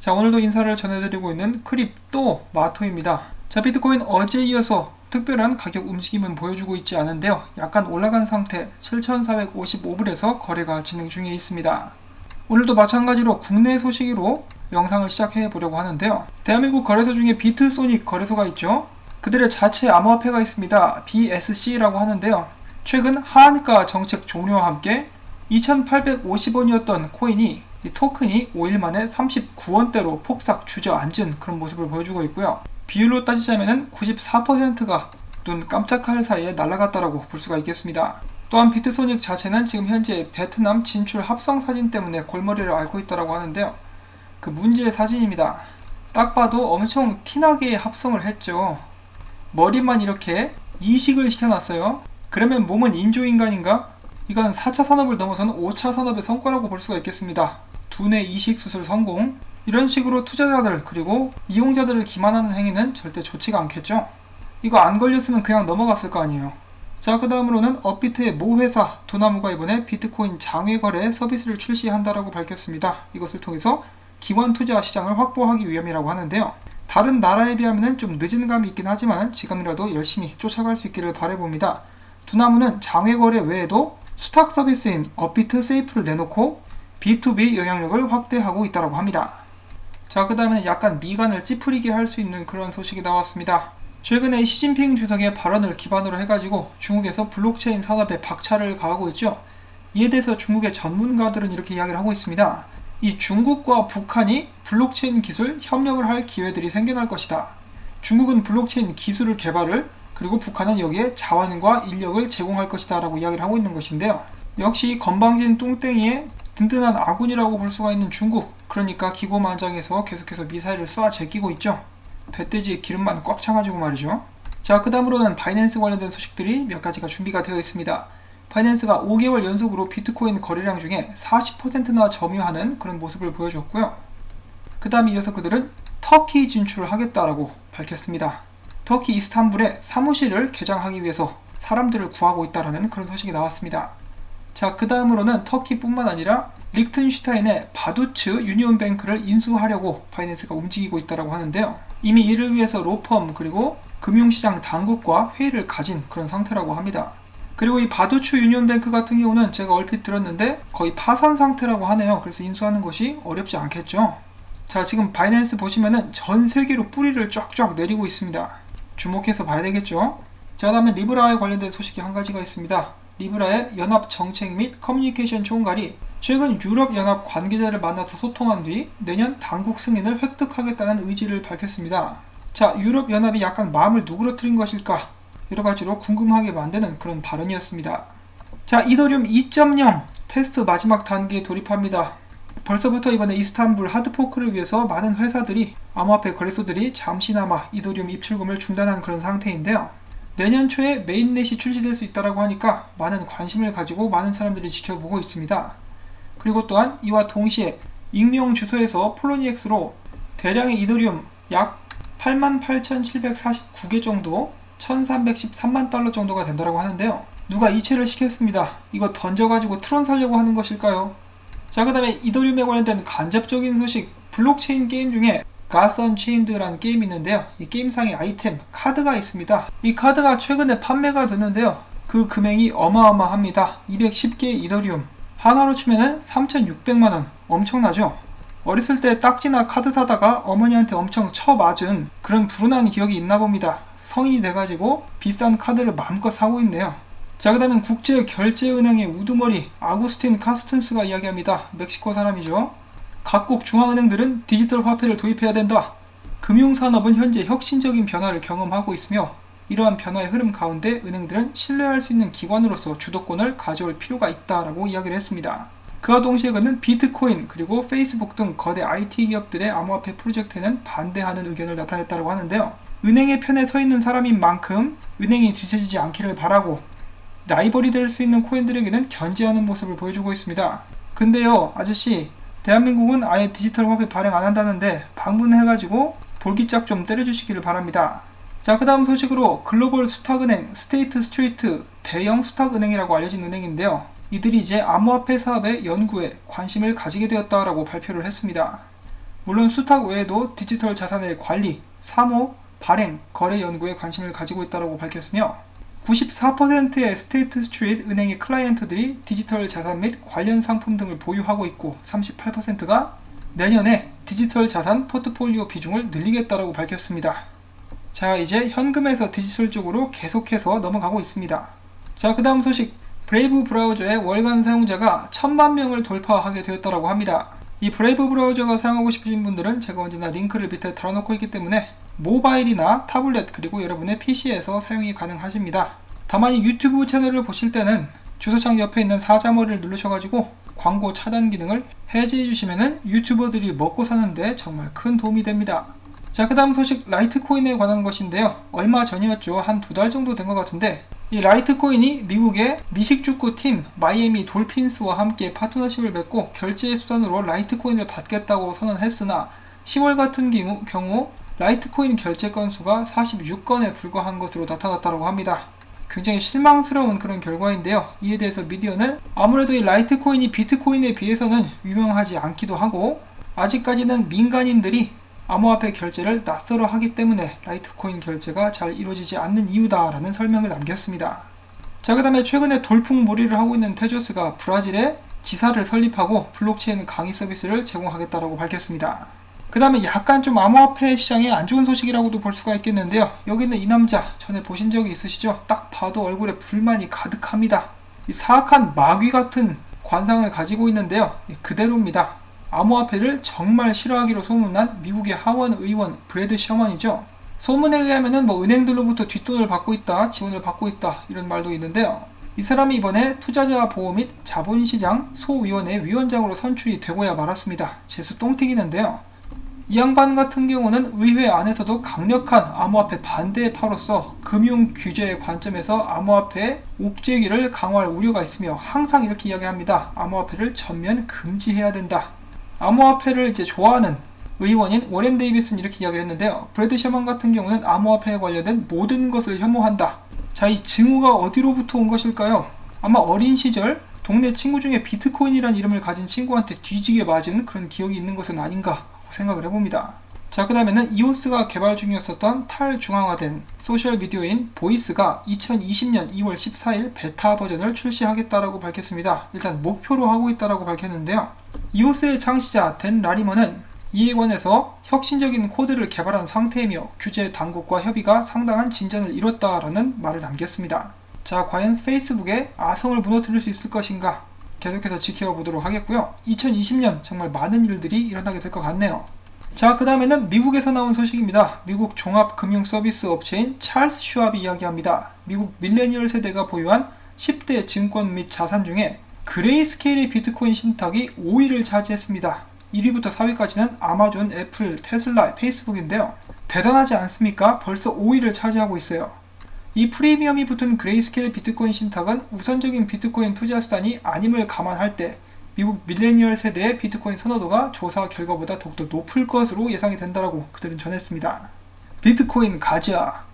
자, 오늘도 인사를 전해드리고 있는 크립또 마토입니다. 자, 비트코인 어제 이어서 특별한 가격 움직임은 보여주고 있지 않은데요. 약간 올라간 상태 7,455불에서 거래가 진행 중에 있습니다. 오늘도 마찬가지로 국내 소식으로 영상을 시작해 보려고 하는데요. 대한민국 거래소 중에 비트소닉 거래소가 있죠. 그들의 자체 암호화폐가 있습니다. BSC라고 하는데요. 최근 하한가 정책 종료와 함께 2,850원이었던 코인이 이 토큰이 5일 만에 39원대로 폭삭 주저앉은 그런 모습을 보여주고 있고요. 비율로 따지자면 94%가 눈 깜짝할 사이에 날아갔다라고 볼 수가 있겠습니다. 또한 비트소닉 자체는 지금 현재 베트남 진출 합성 사진 때문에 골머리를 앓고 있다고 하는데요. 그 문제의 사진입니다. 딱 봐도 엄청 티나게 합성을 했죠. 머리만 이렇게 이식을 시켜놨어요. 그러면 몸은 인조인간인가? 이건 4차 산업을 넘어서는 5차 산업의 성과라고 볼 수가 있겠습니다. 두뇌 이식 수술 성공. 이런 식으로 투자자들 그리고 이용자들을 기만하는 행위는 절대 좋지가 않겠죠. 이거 안 걸렸으면 그냥 넘어갔을 거 아니에요. 자, 그 다음으로는 업비트의 모 회사 두나무가 이번에 비트코인 장외 거래 서비스를 출시한다라고 밝혔습니다. 이것을 통해서 기관 투자 시장을 확보하기 위함이라고 하는데요. 다른 나라에 비하면 좀 늦은 감이 있긴 하지만 지금이라도 열심히 쫓아갈 수 있기를 바라봅니다. 두나무는 장외 거래 외에도 수탁 서비스인 업비트 세이프를 내놓고 B2B 영향력을 확대하고 있다고 합니다. 자, 그 다음에 약간 미간을 찌푸리게 할 수 있는 그런 소식이 나왔습니다. 최근에 시진핑 주석의 발언을 기반으로 해가지고 중국에서 블록체인 산업에 박차를 가하고 있죠. 이에 대해서 중국의 전문가들은 이렇게 이야기를 하고 있습니다. 이 중국과 북한이 블록체인 기술 협력을 할 기회들이 생겨날 것이다. 중국은 블록체인 기술을 개발을 그리고 북한은 여기에 자원과 인력을 제공할 것이다 라고 이야기를 하고 있는 것인데요. 역시 건방진 뚱땡이의 든든한 아군이라고 볼 수가 있는 중국, 그러니까 기고만장해서 계속해서 미사일을 쏴 제끼고 있죠. 배돼지에 기름만 꽉 차가지고 말이죠. 자, 그 다음으로는 바이낸스 관련된 소식들이 몇 가지가 준비가 되어 있습니다. 바이낸스가 5개월 연속으로 비트코인 거래량 중에 40%나 점유하는 그런 모습을 보여줬고요. 그 다음에 이어서 그들은 터키 진출을 하겠다라고 밝혔습니다. 터키 이스탄불에 사무실을 개장하기 위해서 사람들을 구하고 있다라는 그런 소식이 나왔습니다. 자, 그 다음으로는 터키뿐만 아니라 리흐텐슈타인의 바두츠 유니온뱅크를 인수하려고 바이낸스가 움직이고 있다고 하는데요. 이미 이를 위해서 로펌 그리고 금융시장 당국과 회의를 가진 그런 상태라고 합니다. 그리고 이 바두츠 유니온뱅크 같은 경우는 제가 얼핏 들었는데 거의 파산 상태라고 하네요. 그래서 인수하는 것이 어렵지 않겠죠. 자, 지금 바이낸스 보시면은 전 세계로 뿌리를 쫙쫙 내리고 있습니다. 주목해서 봐야 되겠죠. 자, 다음에 리브라에 관련된 소식이 한 가지가 있습니다. 리브라의 연합 정책 및 커뮤니케이션 총괄이 최근 유럽연합 관계자를 만나서 소통한 뒤 내년 당국 승인을 획득하겠다는 의지를 밝혔습니다. 자, 유럽연합이 약간 마음을 누그러뜨린 것일까? 여러가지로 궁금하게 만드는 그런 발언이었습니다. 자, 이더리움 2.0 테스트 마지막 단계에 돌입합니다. 벌써부터 이번에 이스탄불 하드포크를 위해서 많은 회사들이 암호화폐 거래소들이 잠시나마 이더리움 입출금을 중단한 그런 상태인데요. 내년 초에 메인넷이 출시될 수 있다고 하니까 많은 관심을 가지고 많은 사람들이 지켜보고 있습니다. 그리고 또한 이와 동시에 익명 주소에서 폴로니엑스로 대량의 이더리움 약 88,749개 정도 1,313만 달러 정도가 된다고 하는데요. 누가 이체를 시켰습니다. 이거 던져가지고 트론 살려고 하는 것일까요? 자, 그 다음에 이더리움에 관련된 간접적인 소식, 블록체인 게임 중에 가스 언체인드라는 게임이 있는데요. 이 게임상의 아이템, 카드가 있습니다. 이 카드가 최근에 판매가 됐는데요. 그 금액이 어마어마합니다. 210개의 이더리움. 하나로 치면은 3,600만원. 엄청나죠? 어렸을 때 딱지나 카드 사다가 어머니한테 엄청 쳐맞은 그런 불운한 기억이 있나 봅니다. 성인이 돼가지고 비싼 카드를 마음껏 사고 있네요. 자, 그 다음에 국제결제은행의 우두머리 아구스틴 카스툰스가 이야기합니다. 멕시코 사람이죠. 각국 중앙은행들은 디지털 화폐를 도입해야 된다. 금융산업은 현재 혁신적인 변화를 경험하고 있으며 이러한 변화의 흐름 가운데 은행들은 신뢰할 수 있는 기관으로서 주도권을 가져올 필요가 있다라고 이야기를 했습니다. 그와 동시에 그는 비트코인 그리고 페이스북 등 거대 IT 기업들의 암호화폐 프로젝트에는 반대하는 의견을 나타냈다고 하는데요. 은행의 편에 서 있는 사람인 만큼 은행이 뒤처지지 않기를 바라고 라이벌이 될 수 있는 코인들에게는 견제하는 모습을 보여주고 있습니다. 근데요, 아저씨, 대한민국은 아예 디지털 화폐 발행 안 한다는데 방문해가지고 볼기짝 좀 때려주시기를 바랍니다. 자, 그 다음 소식으로 글로벌 수탁은행 스테이트 스트리트 대형 수탁은행이라고 알려진 은행인데요. 이들이 이제 암호화폐 사업의 연구에 관심을 가지게 되었다라고 발표를 했습니다. 물론 수탁 외에도 디지털 자산의 관리, 사모, 발행, 거래 연구에 관심을 가지고 있다고 밝혔으며 94%의 스테이트 스트리트 은행의 클라이언트들이 디지털 자산 및 관련 상품 등을 보유하고 있고 38%가 내년에 디지털 자산 포트폴리오 비중을 늘리겠다고 밝혔습니다. 자, 이제 현금에서 디지털 쪽으로 계속해서 넘어가고 있습니다. 자, 그 다음 소식. 브레이브 브라우저의 월간 사용자가 1000만 명을 돌파하게 되었다고 합니다. 이 브레이브 브라우저가 사용하고 싶으신 분들은 제가 언제나 링크를 밑에 달아놓고 있기 때문에 모바일이나 타블렛 그리고 여러분의 PC에서 사용이 가능하십니다. 다만 이 유튜브 채널을 보실 때는 주소창 옆에 있는 사자머리를 누르셔가지고 광고 차단 기능을 해제해 주시면은 유튜버들이 먹고 사는데 정말 큰 도움이 됩니다. 자, 그 다음 소식 라이트코인에 관한 것인데요. 얼마 전이었죠. 한 2달 정도 된 것 같은데 이 라이트코인이 미국의 미식축구팀 마이애미 돌핀스와 함께 파트너십을 맺고 결제 수단으로 라이트코인을 받겠다고 선언했으나 10월 같은 경우 라이트코인 결제 건수가 46건에 불과한 것으로 나타났다고 합니다. 굉장히 실망스러운 그런 결과인데요. 이에 대해서 미디어는 아무래도 이 라이트코인이 비트코인에 비해서는 유명하지 않기도 하고 아직까지는 민간인들이 암호화폐 결제를 낯설어 하기 때문에 라이트코인 결제가 잘 이루어지지 않는 이유다라는 설명을 남겼습니다. 자, 그 다음에 최근에 돌풍몰이를 하고 있는 테조스가 브라질에 지사를 설립하고 블록체인 강의 서비스를 제공하겠다고 밝혔습니다. 그 다음에 약간 좀 암호화폐 시장에 안 좋은 소식이라고도 볼 수가 있겠는데요. 여기 있는 이 남자 전에 보신 적이 있으시죠? 딱 봐도 얼굴에 불만이 가득합니다. 이 사악한 마귀 같은 관상을 가지고 있는데요. 그대로입니다. 암호화폐를 정말 싫어하기로 소문난 미국의 하원 의원 브래드 셔먼이죠. 소문에 의하면은 은행들로부터 뒷돈을 받고 있다, 지원을 받고 있다 이런 말도 있는데요. 이 사람이 이번에 투자자 보호 및 자본시장 소위원회 위원장으로 선출이 되고야 말았습니다. 재수 똥 튀기는데요. 이 양반 같은 경우는 의회 안에서도 강력한 암호화폐 반대파로서 금융 규제의 관점에서 암호화폐 옥죄기를 강화할 우려가 있으며 항상 이렇게 이야기합니다. 암호화폐를 전면 금지해야 된다. 암호화폐를 이제 좋아하는 의원인 워렌 데이비스는 이렇게 이야기를 했는데요. 브래드 셔먼 같은 경우는 암호화폐에 관련된 모든 것을 혐오한다. 자, 이 증오가 어디로부터 온 것일까요? 아마 어린 시절 동네 친구 중에 비트코인이라는 이름을 가진 친구한테 뒤지게 맞은 그런 기억이 있는 것은 아닌가 생각을 해봅니다. 자, 그 다음에는 이오스가 개발 중이었었던 탈중앙화된 소셜미디어인 보이스가 2020년 2월 14일 베타 버전을 출시하겠다라고 밝혔습니다. 일단 목표로 하고 있다라고 밝혔는데요. 이오스의 창시자 댄 라리먼은 이에 관해서 혁신적인 코드를 개발한 상태이며 규제 당국과 협의가 상당한 진전을 이뤘다라는 말을 남겼습니다. 자, 과연 페이스북에 아성을 무너뜨릴 수 있을 것인가? 계속해서 지켜보도록 하겠고요. 2020년 정말 많은 일들이 일어나게 될 것 같네요. 자, 그 다음에는 미국에서 나온 소식입니다. 미국 종합금융서비스 업체인 찰스 슈왑이 이야기합니다. 미국 밀레니얼 세대가 보유한 10대 증권 및 자산 중에 그레이스케일의 비트코인 신탁이 5위를 차지했습니다. 1위부터 4위까지는 아마존, 애플, 테슬라, 페이스북인데요. 대단하지 않습니까? 벌써 5위를 차지하고 있어요. 이 프리미엄이 붙은 그레이스케일 비트코인 신탁은 우선적인 비트코인 투자 수단이 아님을 감안할 때 미국 밀레니얼 세대의 비트코인 선호도가 조사 결과보다 더욱더 높을 것으로 예상이 된다고 그들은 전했습니다. 비트코인 가자.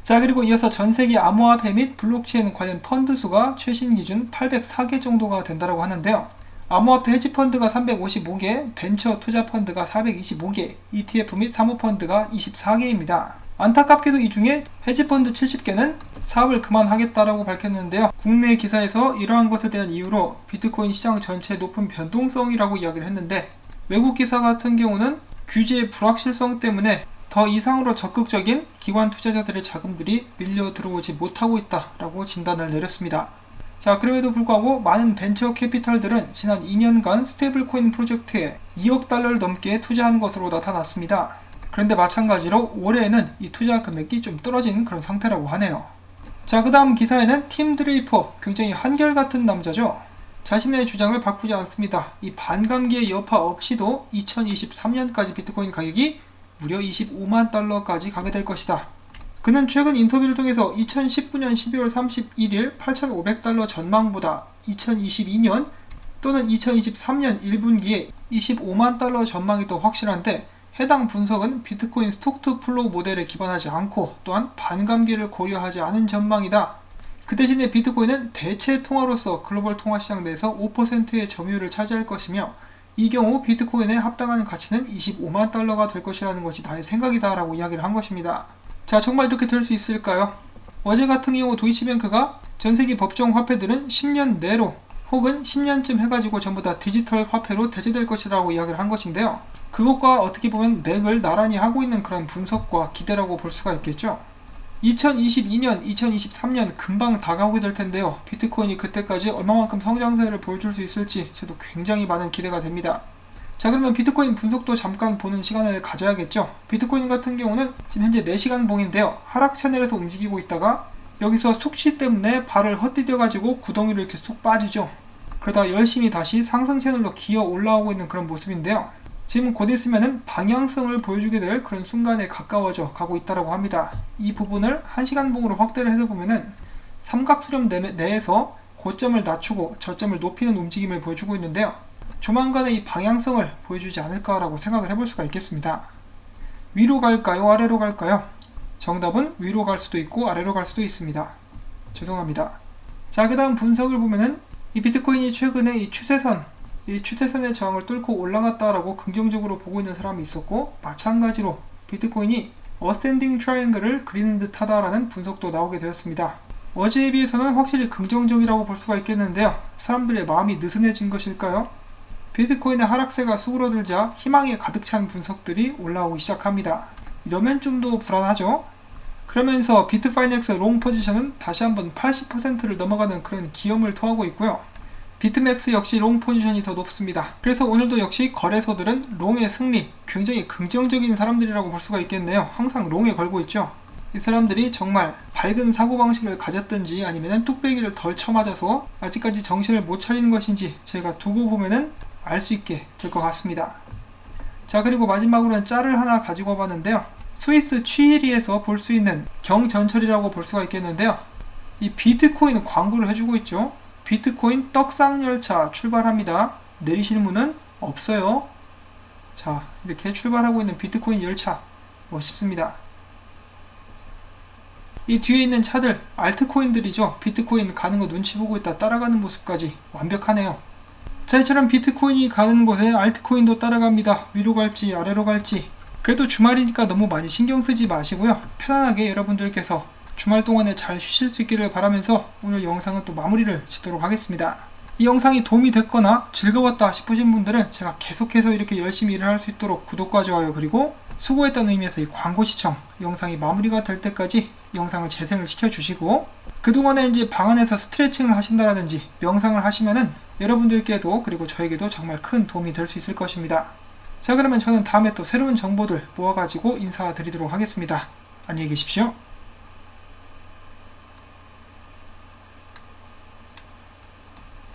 자, 그리고 이어서 전세계 암호화폐 및 블록체인 관련 펀드 수가 최신 기준 804개 정도가 된다고 하는데요. 암호화폐 헤지펀드가 355개, 벤처 투자 펀드가 425개, ETF 및 사모펀드가 24개입니다. 안타깝게도 이 중에 헤지펀드 70개는 사업을 그만하겠다라고 밝혔는데요. 국내 기사에서 이러한 것에 대한 이유로 비트코인 시장 전체의 높은 변동성이라고 이야기를 했는데 외국 기사 같은 경우는 규제의 불확실성 때문에 더 이상으로 적극적인 기관 투자자들의 자금들이 밀려 들어오지 못하고 있다라고 진단을 내렸습니다. 자, 그럼에도 불구하고 많은 벤처 캐피탈들은 지난 2년간 스테이블코인 프로젝트에 2억 달러를 넘게 투자한 것으로 나타났습니다. 그런데 마찬가지로 올해에는 이 투자 금액이 좀 떨어진 그런 상태라고 하네요. 자, 그 다음 기사에는 팀 드레이퍼, 굉장히 한결같은 남자죠. 자신의 주장을 바꾸지 않습니다. 이 반감기의 여파 없이도 2023년까지 비트코인 가격이 무려 25만 달러까지 가게 될 것이다. 그는 최근 인터뷰를 통해서 2019년 12월 31일 8,500달러 전망보다 2022년 또는 2023년 1분기에 25만 달러 전망이 더 확실한데 해당 분석은 비트코인 스톡 투 플로우 모델에 기반하지 않고 또한 반감기를 고려하지 않은 전망이다. 그 대신에 비트코인은 대체 통화로서 글로벌 통화 시장 내에서 5%의 점유율을 차지할 것이며 이 경우 비트코인에 합당한 가치는 25만 달러가 될 것이라는 것이 나의 생각이다 라고 이야기를 한 것입니다. 자, 정말 이렇게 될 수 있을까요? 어제 같은 경우 도이치뱅크가 전세계 법정 화폐들은 10년 내로 혹은 10년쯤 해가지고 전부 다 디지털 화폐로 대체될 것이라고 이야기를 한 것인데요. 그것과 어떻게 보면 맥을 나란히 하고 있는 그런 분석과 기대라고 볼 수가 있겠죠. 2022년, 2023년 금방 다가오게 될 텐데요. 비트코인이 그때까지 얼마만큼 성장세를 보여줄 수 있을지 저도 굉장히 많은 기대가 됩니다. 자, 그러면 비트코인 분석도 잠깐 보는 시간을 가져야겠죠. 비트코인 같은 경우는 지금 현재 4시간 봉인데요. 하락 채널에서 움직이고 있다가 여기서 숙시 때문에 발을 헛디뎌 가지고 구덩이로 이렇게 쑥 빠지죠. 그러다가 열심히 다시 상승 채널로 기어 올라오고 있는 그런 모습인데요. 지금 곧 있으면은 방향성을 보여주게 될 그런 순간에 가까워져 가고 있다고 합니다. 이 부분을 1시간 봉으로 확대를 해서 보면은 삼각수렴 내에서 고점을 낮추고 저점을 높이는 움직임을 보여주고 있는데요. 조만간에 이 방향성을 보여주지 않을까라고 생각을 해볼 수가 있겠습니다. 위로 갈까요? 아래로 갈까요? 정답은 위로 갈 수도 있고 아래로 갈 수도 있습니다. 죄송합니다. 자, 그 다음 분석을 보면은 이 비트코인이 최근에 이 추세선의 저항을 뚫고 올라갔다라고 긍정적으로 보고 있는 사람이 있었고, 마찬가지로 비트코인이 어센딩 트라이앵글을 그리는 듯 하다라는 분석도 나오게 되었습니다. 어제에 비해서는 확실히 긍정적이라고 볼 수가 있겠는데요. 사람들의 마음이 느슨해진 것일까요? 비트코인의 하락세가 수그러들자 희망에 가득 찬 분석들이 올라오기 시작합니다. 이러면 좀 더 불안하죠? 그러면서 비트파이넥스 롱 포지션은 다시 한번 80%를 넘어가는 그런 기염을 토하고 있고요. 비트맥스 역시 롱 포지션이 더 높습니다. 그래서 오늘도 역시 거래소들은 롱의 승리, 굉장히 긍정적인 사람들이라고 볼 수가 있겠네요. 항상 롱에 걸고 있죠. 이 사람들이 정말 밝은 사고방식을 가졌든지 아니면 뚝배기를 덜 쳐맞아서 아직까지 정신을 못 차리는 것인지 저희가 두고 보면은 알 수 있게 될 것 같습니다. 자, 그리고 마지막으로는 짤을 하나 가지고 와봤는데요. 스위스 취리에서 볼 수 있는 경전철이라고 볼 수가 있겠는데요. 이 비트코인 광고를 해주고 있죠. 비트코인 떡상열차 출발합니다. 내리시는 분은 없어요. 자, 이렇게 출발하고 있는 비트코인 열차 멋있습니다. 이 뒤에 있는 차들 알트코인들이죠. 비트코인 가는 거 눈치 보고 있다 따라가는 모습까지 완벽하네요. 자, 이처럼 비트코인이 가는 곳에 알트코인도 따라갑니다. 위로 갈지 아래로 갈지. 그래도 주말이니까 너무 많이 신경 쓰지 마시고요. 편안하게 여러분들께서 주말 동안에 잘 쉬실 수 있기를 바라면서 오늘 영상은 또 마무리를 짓도록 하겠습니다. 이 영상이 도움이 됐거나 즐거웠다 싶으신 분들은 제가 계속해서 이렇게 열심히 일을 할 수 있도록 구독과 좋아요, 그리고 수고했다는 의미에서 이 광고 시청 영상이 마무리가 될 때까지 영상을 재생을 시켜주시고, 그동안에 이제 방 안에서 스트레칭을 하신다라든지 명상을 하시면은 여러분들께도 그리고 저에게도 정말 큰 도움이 될 수 있을 것입니다. 자, 그러면 저는 다음에 또 새로운 정보들 모아가지고 인사드리도록 하겠습니다. 안녕히 계십시오.